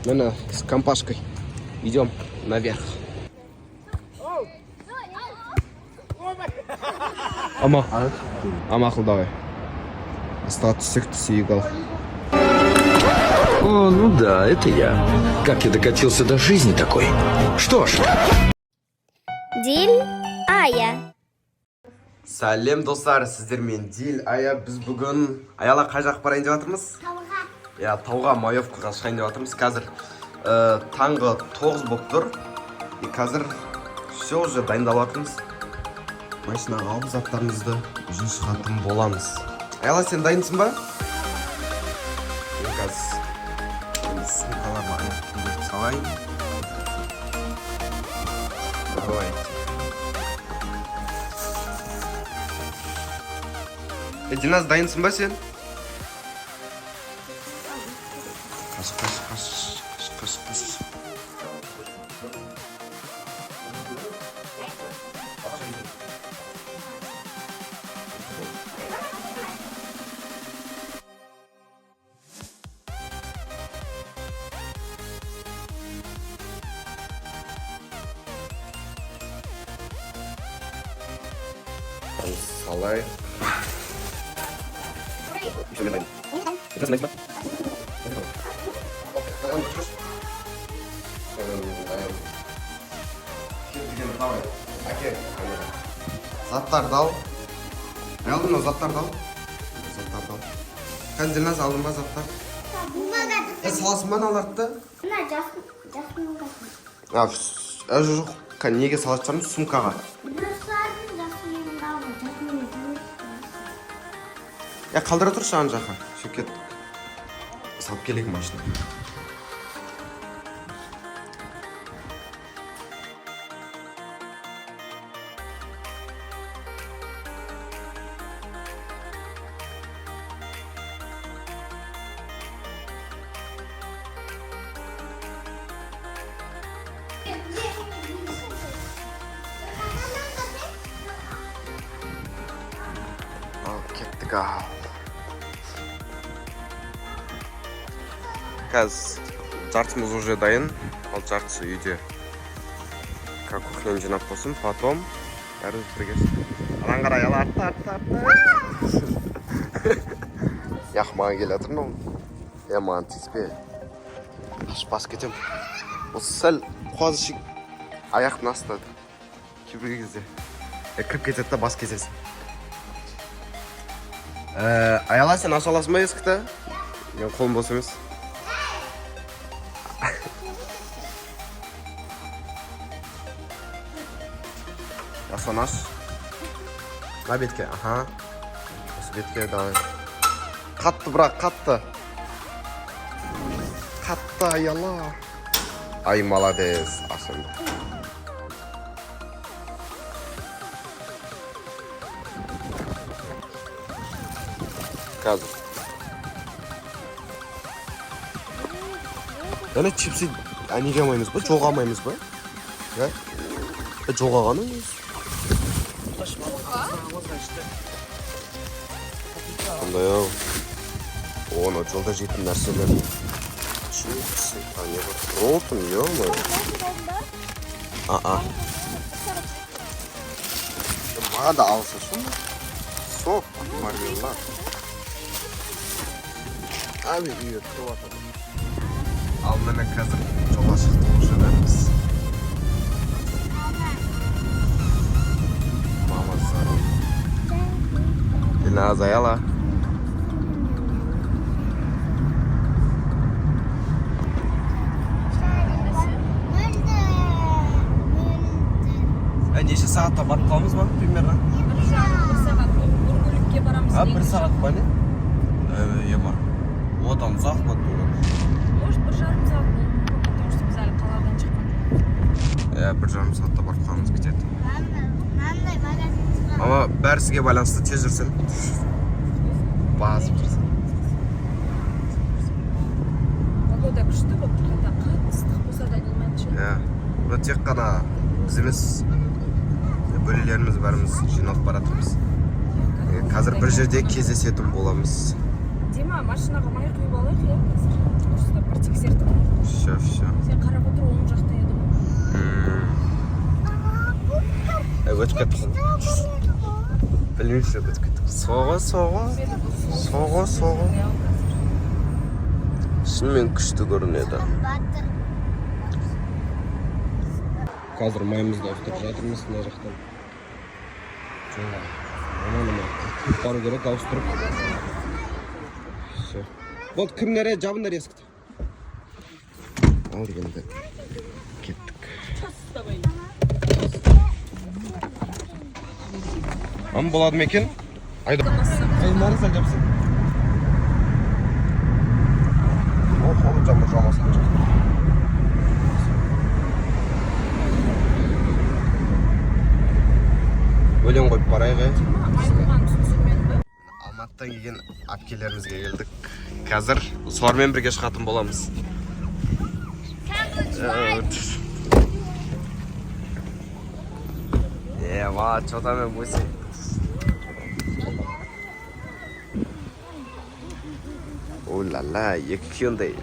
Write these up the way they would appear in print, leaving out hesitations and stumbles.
Наверное, с компашкой идем наверх. Амахл, давай. Остаток сигал. О, ну да, это я. Как я докатился до жизни такой? Что ж. Диль Ая. Сәлем достар, сіздермен Дил Ая. Біз бүгін аяла қай жақ барайын деп жатырмыз? Тауға Маевкаға шығайын деп жатырмыз. Қазір таңғы 9 болып тұр. Қазір все уже дайындалып жатырмыз. Машинаға алып заттарымызды уже шығатын боламыз. Аяла, сен дайынсың ба? Қазір сумкаларға аяқтарды салайын. Давайте. Диназ, дайынсың ба сен? Қаш. Салай. Заттарды ал. Алдың о заттарды ал. Қазір Дилназ алдың ба заттар? Саласың ба аналарды? Жоқ, неге салатшамыз сумкаға? Қалдыра тұршы ан жаққа. Шекет салып келек машина. Кеттік ау. Қазір жартымыз уже дайын, ал жартысы үйде. Как кухняны жинап болсын, потом бәріміз бірге. Алан қарай, ала артта. Яқ, маған келе жатыр ма? Маған тиіспе. Бас кетем. Осы сәл қуазышық аяқтың астады. Кейбір кезде. Кіріп кетеді да бас кетесің. Аяла, сен аша аласың ба ескіті? Мен қолым бос емес. Ясан аш. На бетке, аха. Осы бетке, давай. Қатты, бірақ, қатты. Қатты, аяла. Ай, маладес, ашынды. Қазір. Яна чипсы неге алмаймыз ба? Жоға алмаймыз ба? Жоға ғаны емес. Сондай ау. Оны жолда жейтін нәрселер. Чипсы, не бар? Ролтын, ё-мо. Маған да алса шын. Сок, мармелад. Abi büyük, tuvalet. Alnına kazık, çola çıktı uçlarımız. Mama sarı. Dilnaz ayala. Неше сағатта барып қаламыз ба, примерно? 1 сағат, Нұргүлікке барамыз. 1 сағат ба не? Ема. Одан ұзақ па тура? Может, 1,5 сағат болды, потому что біз әлі қаладан шыққан. 1,5 сағатта барып қаламыз кетеді. Ama бәрісіге байланысты тез жүрсін. Басып жүрсін. Погода күшті болып тұрғанда қатты ыстық болса да келмейді ше. Бұл тек қана біз емес, бөлелеріміз бәріміз жиналып баратырмыз. Қазір бір жерде кездесетін боламыз. Дима, машинаға май құйып алайық, иә, қазір. Осыда бір тексертіп. Сейчас. кеттік. Білмеймін, өтіп кеттік. Соғы. Шынымен күшті көрінеді. Қазір майымызды ауыстырып жатырмыз мына жақтан. Бару керек, ауыстырып. Все. Вот кімдері жабындар есікті. Ал дегенде кеттік. Ам болады ма екен? Айда. Айнары сәл жапсын. Қолы жамасын. Өлең қойып барайық. Алматыдан келген әпкелерімізге келдік. Қазір солармен бірге шығатын боламыз. Ва, что там и буси. О-ла-ла, екі күнде.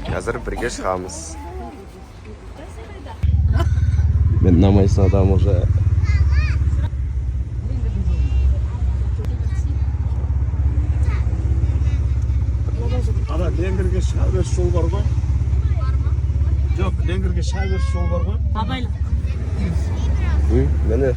Қазір бірге шығамыз. Мен намайсын адам уже. Ана Ленгерге шыға беріс жол бар ғой? Жоқ, Ленгерге шыға беріс жол бар ғой? Абайлы. Мені.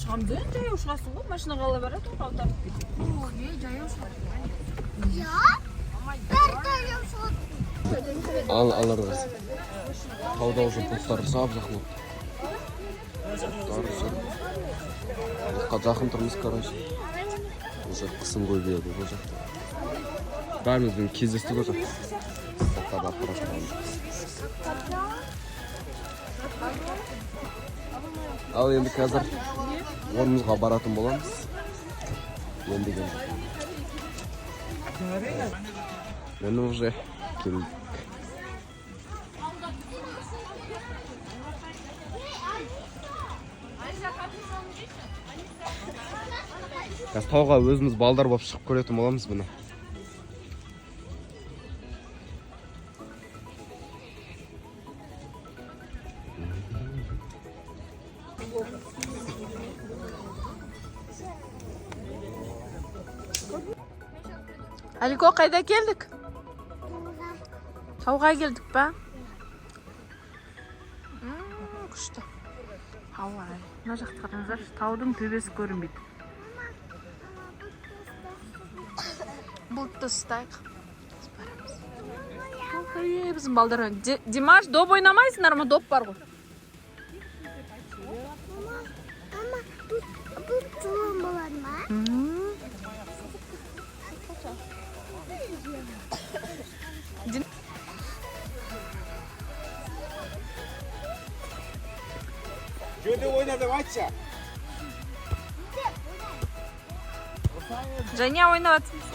Шамдан жаяу шығасың ғой, машинаға ала барады ғой, аударып кетеді. Жаяу шығасың. Алар біз. Тауда уже бұлттары сап жақын. Жақын тұрмыз, короче. Уже қысым көбейеді бұл жақта. Бәрімізбен кездестік ол жақта. Сақтап аппараттарымыз. Ал енді қазір орнымызға баратын боламыз. Енді келдік. Мен уже келдік. Қазір тауға өзіміз балдар болып шығып көретін боламыз бұны. Алико, қайда келдік? Тауға келдік па? Күшті. Ауай, мына жақты қараңыздар, таудың төбесі көрінбейді. Бұлтты ұстайық. Біздің балдар. Димаш, доп ойнамайсыңдар ма? Доп бар ғой. Ama bu tulumbalar mı? Göde oynadım açça. Және ойнап жатырмыз.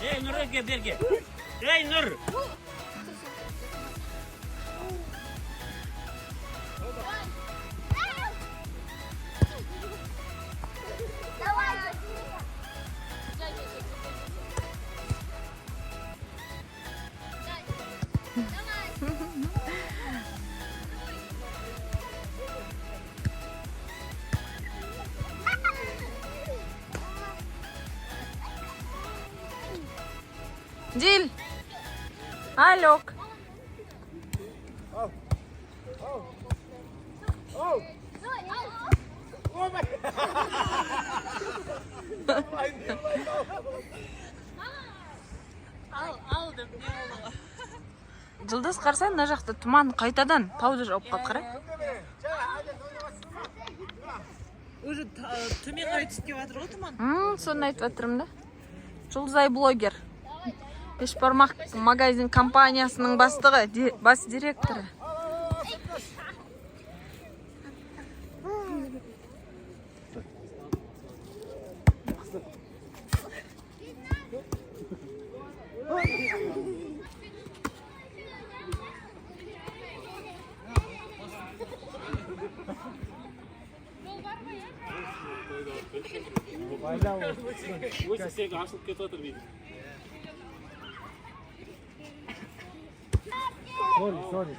Ey Nur berge. Ey Nur. Дил. Алек. Жылдыз қарсай, мына жақта тұман қайтадан тауды жауып қалды, қара. Уже төмен қарай түсіп келіп жатыр ғой тұман. Соны айтып жатырмын да. Жұлдызай блогер. Бешбармақ магазин компаниясының бастығы, бас директоры. Өсек ашылып кетіп жатыр дейді. Sorry.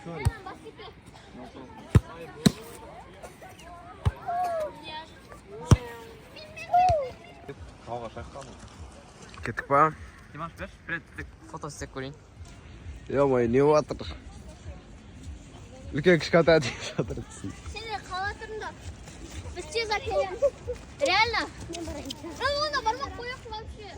Tauға шаққан ғой. Кеттік па? Димаш, бір фото істеп көрейін. Ё-май, не жатыр? Үлкен кішкентай деп жатыр. Seni kalatırında. Biz çiz akıllı. Реально. Ona parmak koyak вообще.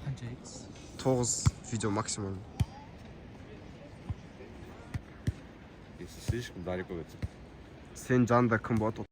Қанша егіз? 9 видео максимум. Если слишком далеко өтсек. Сен жанында кім болады?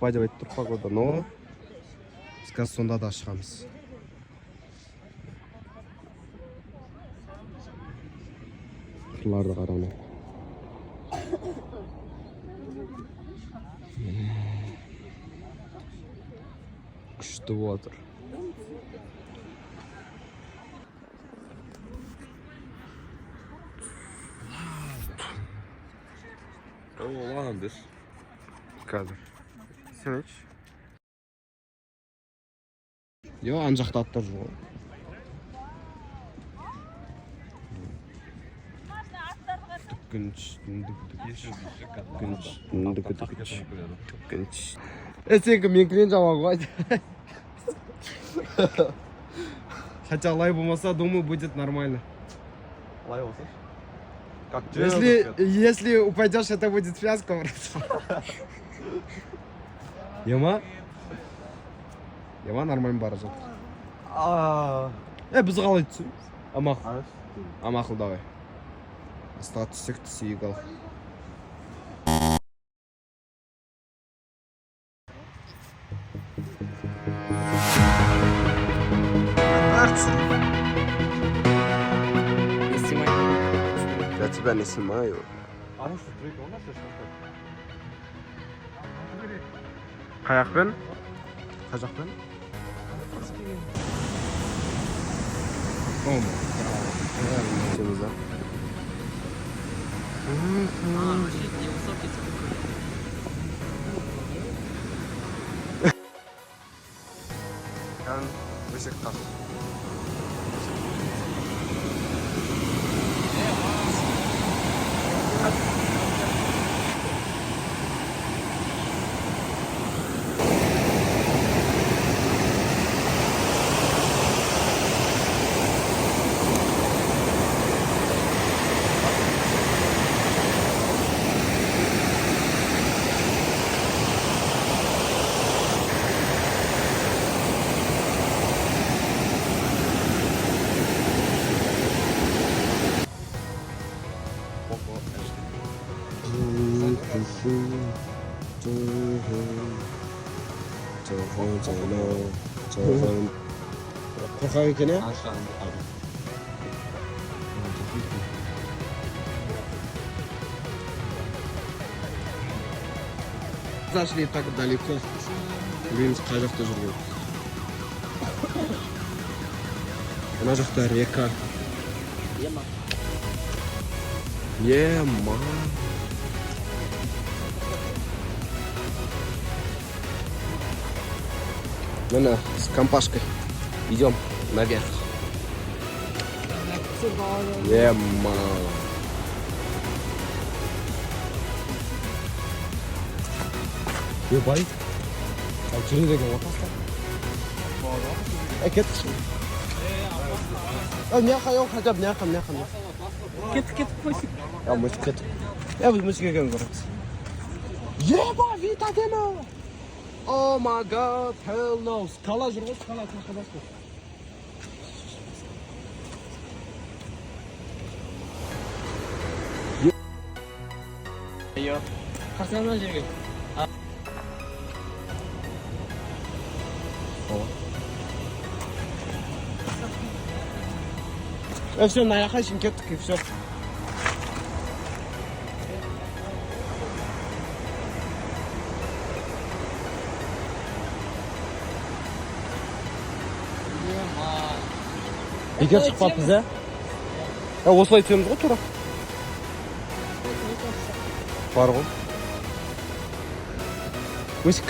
апа деп айтып тұрып қалды, но біз қазір сонда да шығамыз. Қырларды қараны. Күшті отыр. Ладно, без. Қазір. Сен айтшы. Йо, ан жақта аттар жүр ғой. Сенікі мен клиент жаман ғой. Хотя лай болмаса, думаю, будет нормально. Лай болса. Как Если упадешь, это будет фиаско. Ема? Ема нормально бара жатыр. Біз қалай түсеміз? Амақыл давай. Астаға түссек түсейік ал. Я тебя не снимаю. Қаяқпен? Қай жақпен? Өтеміз да. Kan Beşiktaş. 저건 қорқақ екен, е? Зашли так далеко. Білмейміз қай жақта жүрген. Ана жақта река. Ема. Мына с компашкой идем наверх. Ема. Ебай. А жүре деген отаста. Кеттік. Мияқа, хотя бы мияқа. Кетіп қойсын. Мысық кеттік. Біз мысық екенін көреміз. Еба, вид әдемі! Oh my god, hell no. Скала жүр ғой, скала тақадас қой. Қарсаңнан жерге. Все, на яқа үшін кеттік, и все. Егер шықпаппыз, ә? Осылай түсеміз ғой, тура. Бар ғой. Өсік.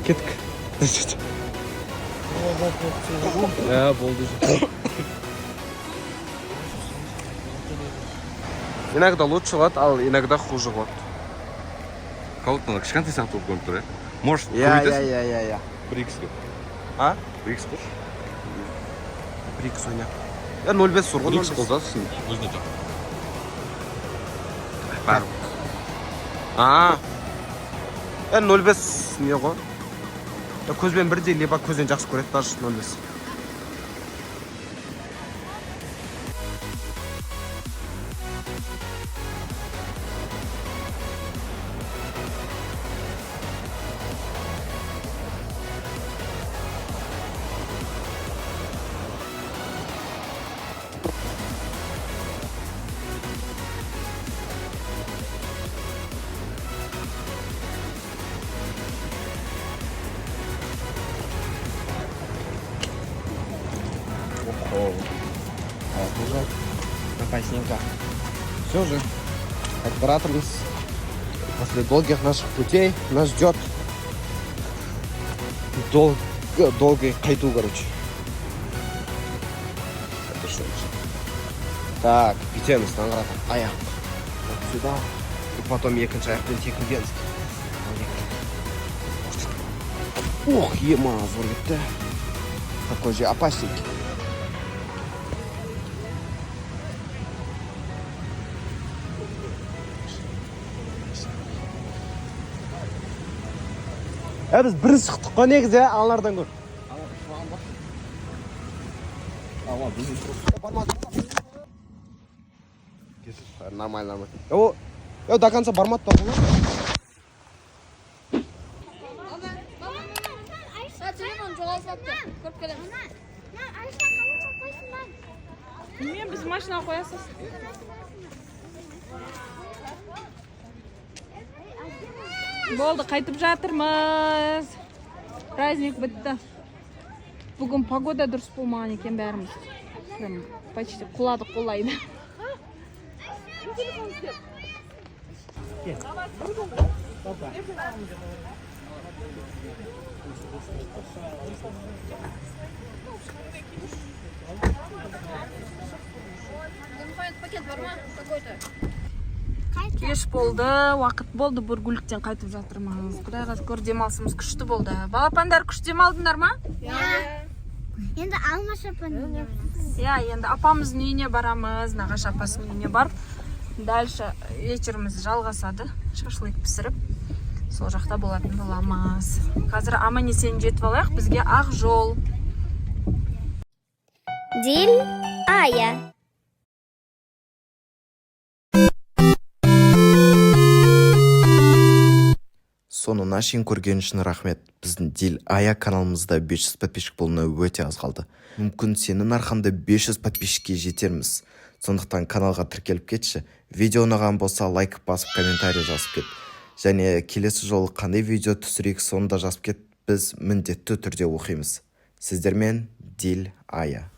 Кеттік. Болды же. Иногда лучше болады, ал иногда хуже болады. Калыктан кішкентай сияқты болып көрініп тұр, е? Может, Я. бір икс көп. А? Бір икс қош. Бір икс ойна. 0,5 сұр ғой. Бір икс қолдасың, өзіне жақ. Бар. 0,5 не ғой? Көзбен бірдей, либо көзден жақсы көреді, даже 0,5. Опасненько. Все же. Операторы после долгих наших путей нас ждет долгий кайту, короче. Это что? Так, битеміз наңғырата. Аяқ. Вот сюда. И потом екінші аяқпен секіргеніз. Ох, ема, зор кетті. Такой же опасненький. Біз бірінші шықтық қой негізі, аналардан көр. Нормально, нормально. До конца бармат та бұл. Телефон жоғалсапты. Көріп келеміз. Мен біз машинаға қоясыз. Болды, қайтып жатырмыз. Праздник бітті. Бүгін погода дұрыс болмаған екен бәріміз. Прям почти құладық қолайды. Пакет бар ма? Какой-то? Кеш болды, уақыт болды, Бургуліктен қайтып жатырмыз. Құдайға шүкір, демалысымыз күшті болды. Балапандар күшті демалдыңдар ма? Енді алмаш апаның үйіне барамыз. Иә, енді апамыздың үйіне барамыз, нағашы апасының үйіне барып, дальше вечеріміз жалғасады, шашлык пісіріп, сол жақта болатын боламыз. Қазір аман-есен жетіп алайық, бізге ақ жол. Диль Ая. Соңына шейін көрген үшін рахмет. Біздің Диль Ая каналымызда 500 подписчик болуына өте аз қалды. Мүмкін сенің арқаңда 500 подписчикке жетерміз. Сондықтан каналға тіркеліп кетші. Видео ұнаған болса лайк басып, комментарий жазып кет. Және келесі жолы қандай видео түсірейік соны да жазып кет. Біз міндетті түрде оқимыз. Сіздермен Диль Ая.